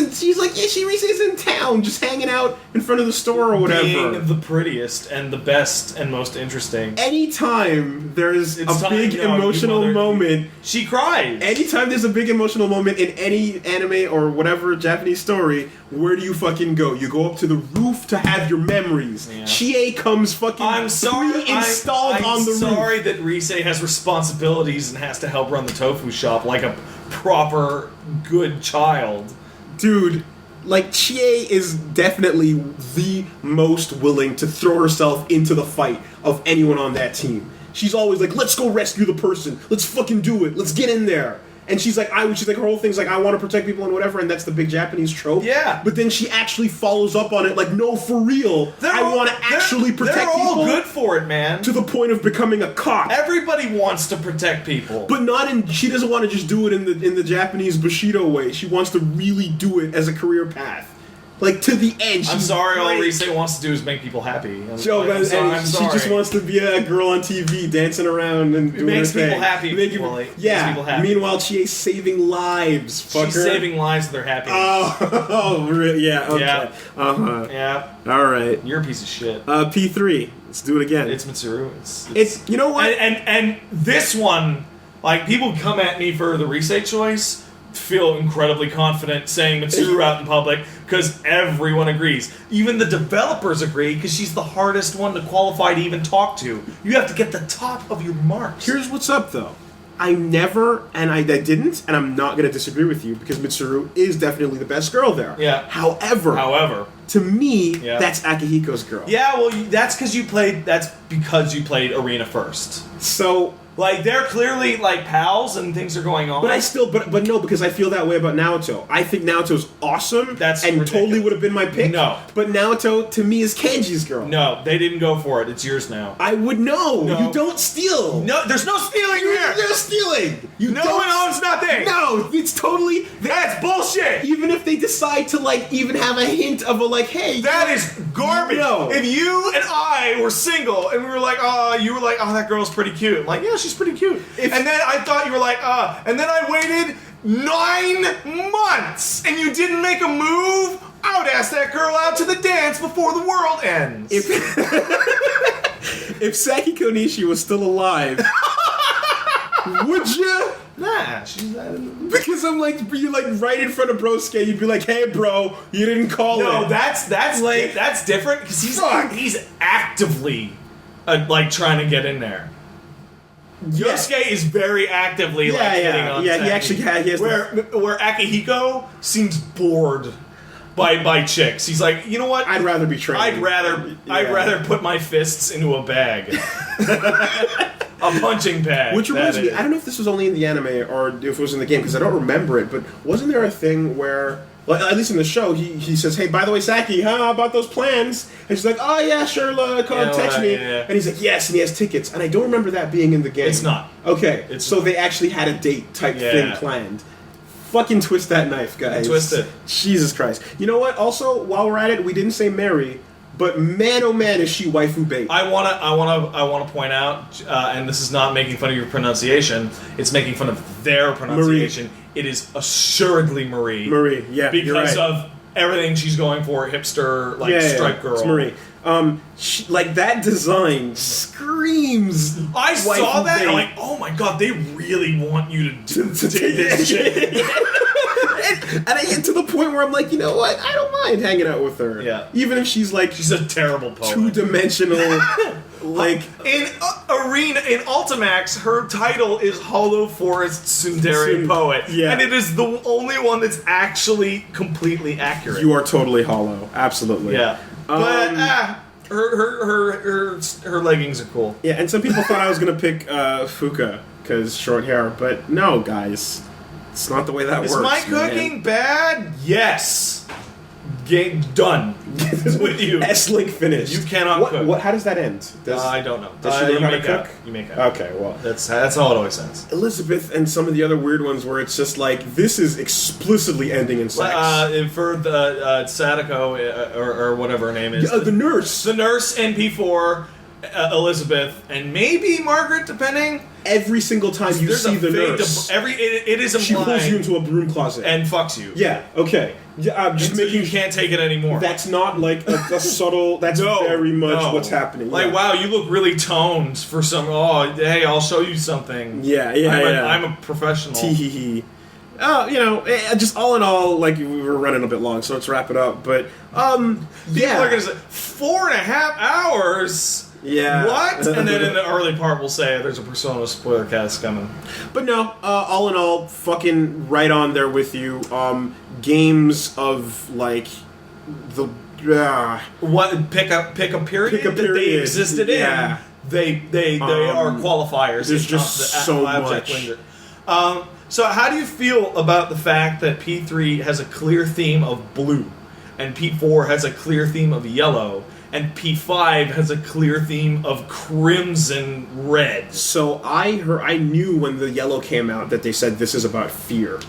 Speaker 1: in town, just hanging out in front of the store or whatever.
Speaker 2: Being the prettiest and the best and most interesting.
Speaker 1: Anytime there's
Speaker 2: It's
Speaker 1: a
Speaker 2: time,
Speaker 1: big
Speaker 2: no, you
Speaker 1: emotional
Speaker 2: mother-
Speaker 1: moment,
Speaker 2: She cries.
Speaker 1: anytime there's a big emotional moment in any anime or whatever Japanese story, where do you fucking go? You go up to the roof to have your memories.
Speaker 2: Yeah.
Speaker 1: Chie comes fucking
Speaker 2: I'm sorry.
Speaker 1: installed
Speaker 2: I'm
Speaker 1: on the roof.
Speaker 2: sorry that Risei has responsibilities and has to help run the tofu shop like a proper good child.
Speaker 1: Dude, like, Chie is definitely the most willing to throw herself into the fight of anyone on that team. She's always like, let's go rescue the person. Let's fucking do it. Let's get in there. And she's like, her whole thing's like, I want to protect people and whatever, and that's the big Japanese trope.
Speaker 2: Yeah.
Speaker 1: But then she actually follows up on it, like, no, for real. I want to actually protect people.
Speaker 2: They're all good for it, man.
Speaker 1: To the point of becoming a cop.
Speaker 2: Everybody wants to protect people.
Speaker 1: But she doesn't want to just do it in the Japanese Bushido way. She wants to really do it as a career path. Like, to the end.
Speaker 2: I'm sorry, all Rise wants to do is make people happy.
Speaker 1: I'm sorry. She just wants to be a girl on TV dancing around and doing
Speaker 2: makes
Speaker 1: her thing.
Speaker 2: People happy. Makes people happy.
Speaker 1: Meanwhile, Chie's saving lives. Fucker.
Speaker 2: She's saving lives with their happiness.
Speaker 1: Oh, really? Yeah. Okay.
Speaker 2: Yeah.
Speaker 1: Uh-huh.
Speaker 2: Yeah.
Speaker 1: All right.
Speaker 2: You're a piece of shit.
Speaker 1: P3. Let's do it again.
Speaker 2: It's Mitsuru.
Speaker 1: It's you know what?
Speaker 2: And this one, like, people come at me for the Rise choice. Feel incredibly confident saying Mitsuru out in public because everyone agrees. Even the developers agree because she's the hardest one to qualify to even talk to. You have to get the top of your marks.
Speaker 1: Here's what's up, though. I never, and I didn't, and I'm not going to disagree with you because Mitsuru is definitely the best girl there.
Speaker 2: Yeah.
Speaker 1: However, to me, that's Akihiko's girl.
Speaker 2: Yeah, well, that's because you played Arena first.
Speaker 1: So,
Speaker 2: like, they're clearly, like, pals and things are going on.
Speaker 1: But I still, but no, because I feel that way about Naoto. I think Naoto's awesome. And
Speaker 2: ridiculous.
Speaker 1: Totally would have been my pick.
Speaker 2: No.
Speaker 1: But Naoto, to me, is Kenji's girl.
Speaker 2: No, they didn't go for it. It's yours now.
Speaker 1: I would know.
Speaker 2: No.
Speaker 1: You don't steal.
Speaker 2: No, there's no stealing here.
Speaker 1: There's stealing.
Speaker 2: No one owns nothing.
Speaker 1: No, it's totally...
Speaker 2: That's bullshit.
Speaker 1: Even if they decide to, like, even have a hint of a, like, hey...
Speaker 2: That is garbage.
Speaker 1: No.
Speaker 2: If you and I were single and we were like, you were like, that girl's pretty cute. I'm like, yeah, she's pretty cute. And then I thought you were like, and then I waited 9 months and you didn't make a move, I would ask that girl out to the dance before the world ends.
Speaker 1: If Sakiko Nishi was still alive, would you?
Speaker 2: Nah, she's not.
Speaker 1: Because I'm like, you're like right in front of Brosuke, you'd be like, hey bro, you didn't call it.
Speaker 2: No, that's different because he's actively like trying to get in there. Yosuke is very actively hitting on
Speaker 1: Saki. He actually has
Speaker 2: where Akihiko seems bored by chicks. He's like, you know what?
Speaker 1: I'd rather be trained.
Speaker 2: I'd rather put my fists into a bag. A punching bag.
Speaker 1: Which reminds me, I don't know if this was only in the anime or if it was in the game because I don't remember it, but wasn't there a thing where, well, at least in the show, he says, hey, by the way, Saki, how about those plans? And she's like, oh yeah, sure, text me.
Speaker 2: Yeah.
Speaker 1: And he's like, yes, and he has tickets. And I don't remember that being in the game.
Speaker 2: It's not.
Speaker 1: Okay, so they actually had a date type thing planned. Fucking twist that knife, guys.
Speaker 2: Twist it.
Speaker 1: Jesus Christ. You know what? Also, while we're at it, we didn't say Mary, but man, oh man, is she waifu bait.
Speaker 2: I wanna point out, and this is not making fun of your pronunciation. It's making fun of their pronunciation. Marie. It is assuredly Marie.
Speaker 1: Marie, yeah,
Speaker 2: because of everything she's going for, hipster, stripe girl.
Speaker 1: It's Marie. Like that design screams.
Speaker 2: I saw that. And I'm like, oh my god, they really want you to take this shit.
Speaker 1: And I get to the point where I'm like, you know what? I don't mind hanging out with her.
Speaker 2: Yeah.
Speaker 1: Even if she's like,
Speaker 2: she's a terrible poet.
Speaker 1: 2-dimensional. Like
Speaker 2: in Arena in Ultimax, her title is Hollow Forest Tsundere Poet, and it is the only one that's actually completely accurate.
Speaker 1: You are totally hollow, absolutely.
Speaker 2: Yeah, but her leggings are cool.
Speaker 1: Yeah, and some people thought I was gonna pick Fuka because short hair, but no, guys, it's not the way that works.
Speaker 2: Is my cooking bad? Yes. Game done with you.
Speaker 1: S-Link finished.
Speaker 2: You cannot cook.
Speaker 1: How does that end?
Speaker 2: I don't know.
Speaker 1: Does she learn how to cook?
Speaker 2: You make out.
Speaker 1: Okay, well,
Speaker 2: that's how it always ends.
Speaker 1: Elizabeth and some of the other weird ones where it's just like this is explicitly ending in sex.
Speaker 2: For the Sadako or whatever her name is,
Speaker 1: the nurse
Speaker 2: in P4, Elizabeth, and maybe Margaret, depending.
Speaker 1: Every single time you see the nurse,
Speaker 2: it is implied.
Speaker 1: She pulls you into a broom closet
Speaker 2: and fucks you.
Speaker 1: Yeah. Okay. Yeah. I'm just making.
Speaker 2: You can't take it anymore.
Speaker 1: That's not like a subtle. That's very much what's happening.
Speaker 2: Like, wow, you look really toned for some. Oh, hey, I'll show you something.
Speaker 1: Yeah.
Speaker 2: I'm a professional.
Speaker 1: Tee. Oh, just all in all, like we were running a bit long, so let's wrap it up. But
Speaker 2: people are gonna say 4.5 hours.
Speaker 1: Yeah.
Speaker 2: What? And then in the early part, we'll say there's a Persona spoiler cast coming.
Speaker 1: But no, all in all, fucking right on there with you. Games of like the
Speaker 2: What pick a period that they existed
Speaker 1: yeah.
Speaker 2: in. They are qualifiers.
Speaker 1: There's
Speaker 2: it's not
Speaker 1: just
Speaker 2: the
Speaker 1: so
Speaker 2: object
Speaker 1: much.
Speaker 2: linger. So how do you feel about the fact that P3 has a clear theme of blue, and P4 has a clear theme of yellow, and P5 has a clear theme of crimson red?
Speaker 1: So I knew when the yellow came out that they said this is about fear,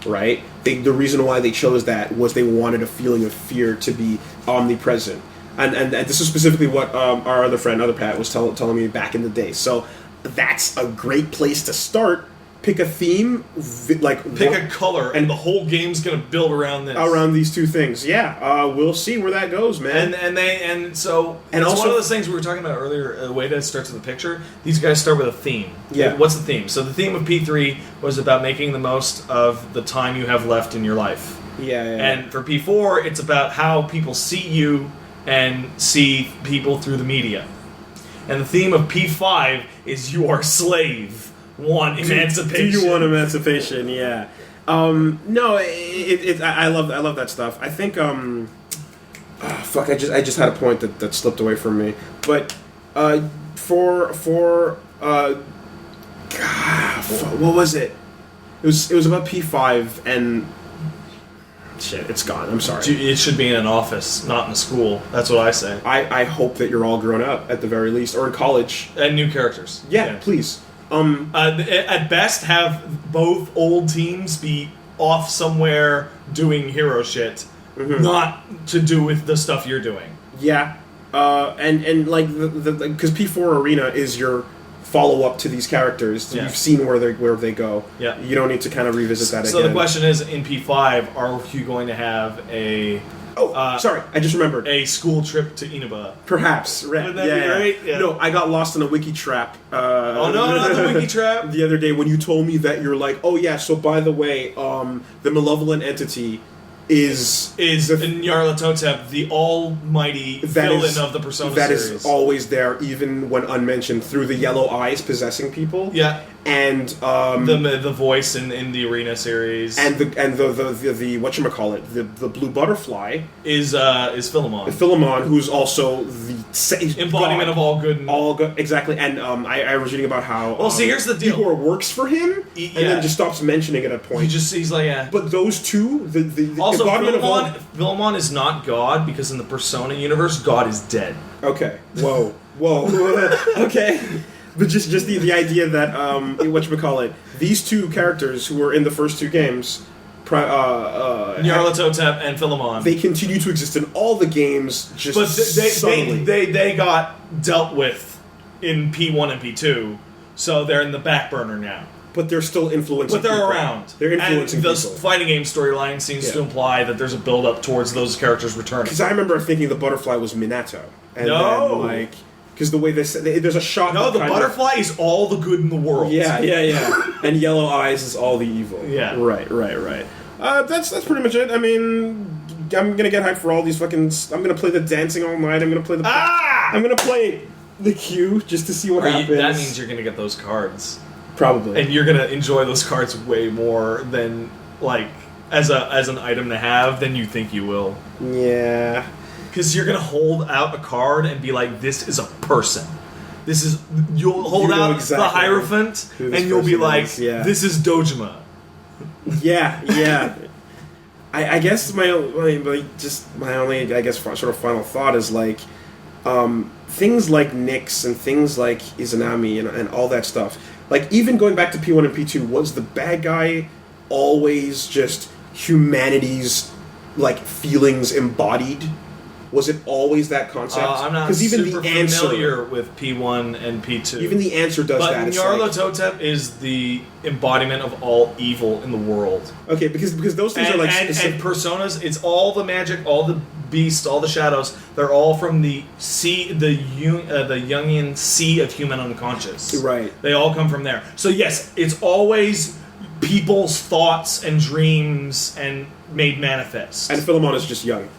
Speaker 1: right? The reason why they chose that was they wanted a feeling of fear to be omnipresent. And this is specifically what our other Pat, was telling me back in the day. So that's a great place to start. Pick a theme,
Speaker 2: pick a color, and the whole game's gonna build around this.
Speaker 1: Around these two things, yeah. We'll see where that goes, man.
Speaker 2: And so
Speaker 1: and
Speaker 2: it's
Speaker 1: also,
Speaker 2: one of those things we were talking about earlier. The way that it starts with a picture. These guys start with a theme.
Speaker 1: Yeah.
Speaker 2: What's the theme? So the theme of P3 was about making the most of the time you have left in your life.
Speaker 1: Yeah.
Speaker 2: And for P4, it's about how people see you and see people through the media. And the theme of P5 is you are slave. Want emancipation?
Speaker 1: Do you want emancipation? Yeah. No, I love that stuff. I think fuck. I just had a point that slipped away from me. But for what was it? It was about P5 and shit. It's gone. I'm sorry.
Speaker 2: It should be in an office, not in a school. That's what I say.
Speaker 1: I hope that you're all grown up at the very least, or in college.
Speaker 2: And new characters.
Speaker 1: Yeah. Please.
Speaker 2: At best, have both old teams be off somewhere doing hero shit, not to do with the stuff you're doing.
Speaker 1: Yeah, and like because P4 Arena is your follow up to these characters. Yeah. You've seen where they go. Yeah, you don't need to kind of revisit that again.
Speaker 2: So the question is, in P5, are you going to have a
Speaker 1: sorry, I just remembered.
Speaker 2: A school trip to Inaba.
Speaker 1: Perhaps. Right.
Speaker 2: Would that be great? Yeah.
Speaker 1: No, I got lost in a wiki trap.
Speaker 2: Oh, no, not the wiki trap.
Speaker 1: The other day when you told me that you're like, oh, yeah, so by the way, the malevolent entity is
Speaker 2: Nyarlathotep, the almighty villain of the Persona series.
Speaker 1: That is always there, even when unmentioned, through the yellow eyes possessing people.
Speaker 2: Yeah.
Speaker 1: And
Speaker 2: the voice in the Arena series,
Speaker 1: and the whatchamacallit, the blue butterfly
Speaker 2: is Philemon.
Speaker 1: Philemon, who's also the
Speaker 2: embodiment of all good.
Speaker 1: All good, exactly. And I was reading about how
Speaker 2: well, see, here's the deal.
Speaker 1: Igor works for him, and then just stops mentioning it at a point.
Speaker 2: He's like, yeah.
Speaker 1: But those two, the
Speaker 2: also
Speaker 1: embodiment
Speaker 2: Philemon is not God, because in the Persona universe, God is dead.
Speaker 1: Okay. Whoa. Okay. But just the idea that whatchamacallit, these two characters who were in the first two games,
Speaker 2: Nyarlathotep and Philemon,
Speaker 1: they continue to exist in all the games. Just
Speaker 2: but they got dealt with in P1 and P2, so they're in the back burner now.
Speaker 1: But they're still influencing.
Speaker 2: But they're
Speaker 1: people.
Speaker 2: around.
Speaker 1: They're influencing
Speaker 2: and the
Speaker 1: people.
Speaker 2: fighting game storyline seems to imply that there's a build up towards those characters returning.
Speaker 1: Because I remember thinking the butterfly was Minato, and then, because the way they said, there's a shot.
Speaker 2: No, the butterfly is all the good in the world.
Speaker 1: Yeah. And yellow eyes is all the evil.
Speaker 2: Yeah.
Speaker 1: Right. That's pretty much it. I mean, I'm gonna get hyped for all these fucking. I'm gonna play the dancing all night. I'm gonna play I'm gonna play the queue just to see what happens.
Speaker 2: That means you're gonna get those cards.
Speaker 1: Probably.
Speaker 2: And you're gonna enjoy those cards way more than as an item to have than you think you will.
Speaker 1: Yeah.
Speaker 2: Because you're gonna hold out a card and be like, "This is a person." You'll hold out exactly the Hierophant, and you'll be like, "This is Dojima."
Speaker 1: Yeah. I guess my only sort of final thought is like, things like Nyx and things like Izanami and all that stuff. Like, even going back to P1 and P2, was the bad guy always just humanity's feelings embodied? Was it always that concept?
Speaker 2: I'm not super familiar with P1 and P2.
Speaker 1: Even the answer does that.
Speaker 2: But Nyarlathotep is the embodiment of all evil in the world.
Speaker 1: Okay, because those things are
Speaker 2: and personas. It's all the magic, all the beasts, all the shadows. They're all from the Jungian sea of human unconscious.
Speaker 1: Right.
Speaker 2: They all come from there. So yes, it's always people's thoughts and dreams and made manifest.
Speaker 1: And Philemon is just young.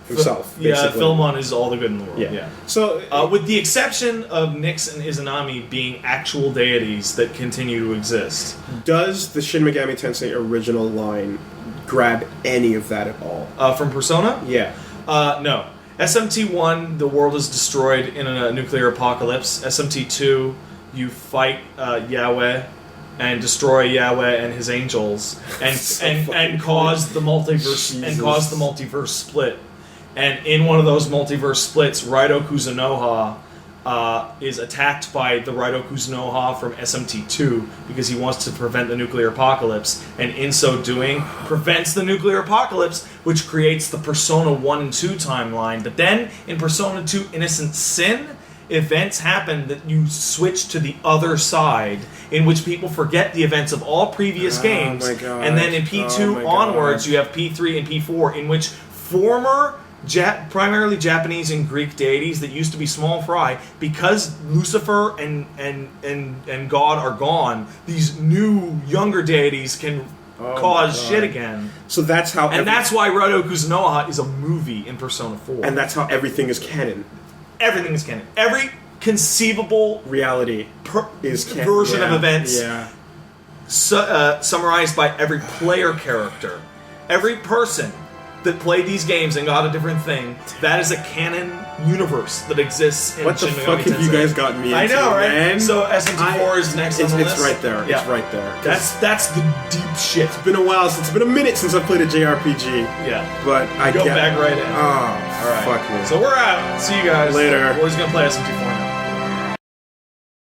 Speaker 1: himself.
Speaker 2: Yeah,
Speaker 1: basically.
Speaker 2: Philmon is all the good in the world.
Speaker 1: Yeah. So,
Speaker 2: with the exception of Nyx and Izanami being actual deities that continue to exist.
Speaker 1: does the Shin Megami Tensei original line grab any of that at all?
Speaker 2: From Persona?
Speaker 1: Yeah.
Speaker 2: No. SMT1, the world is destroyed in a nuclear apocalypse. SMT2, you fight Yahweh and destroy Yahweh and his angels, and cause the multiverse split. And in one of those multiverse splits, Raido Kuzunoha is attacked by the Raido Kuzunoha from SMT2 because he wants to prevent the nuclear apocalypse, and in so doing, prevents the nuclear apocalypse, which creates the Persona 1 and 2 timeline. But then, in Persona 2 Innocent Sin, events happen that you switch to the other side, in which people forget the events of all previous games,
Speaker 1: my God.
Speaker 2: and then in P2 onwards, you have P3 and P4, in which former primarily Japanese and Greek deities that used to be small fry, because Lucifer and God are gone, these new younger deities can cause shit again.
Speaker 1: So that's how...
Speaker 2: that's why Raido Kuzunoha is a movie in Persona 4.
Speaker 1: And that's how everything is canon.
Speaker 2: Everything is canon. Every conceivable
Speaker 1: Reality is canon.
Speaker 2: version of events
Speaker 1: summarized
Speaker 2: by every player character. Every person that played these games and got a different thing, that is a canon universe that exists in
Speaker 1: What the
Speaker 2: Shin Megami
Speaker 1: fuck have you
Speaker 2: Tensei.
Speaker 1: guys gotten me into,
Speaker 2: I know, right?
Speaker 1: man?
Speaker 2: So SMT4 is next on the list.
Speaker 1: It's right there.
Speaker 2: Yeah.
Speaker 1: It's right there.
Speaker 2: That's the deep shit.
Speaker 1: It's been a while since... It's been a minute since I played a JRPG.
Speaker 2: Yeah.
Speaker 1: But I
Speaker 2: Go back right in.
Speaker 1: Oh,
Speaker 2: all right.
Speaker 1: fuck me.
Speaker 2: So we're out. See you guys.
Speaker 1: Later.
Speaker 2: We're just going to play SMT4 now.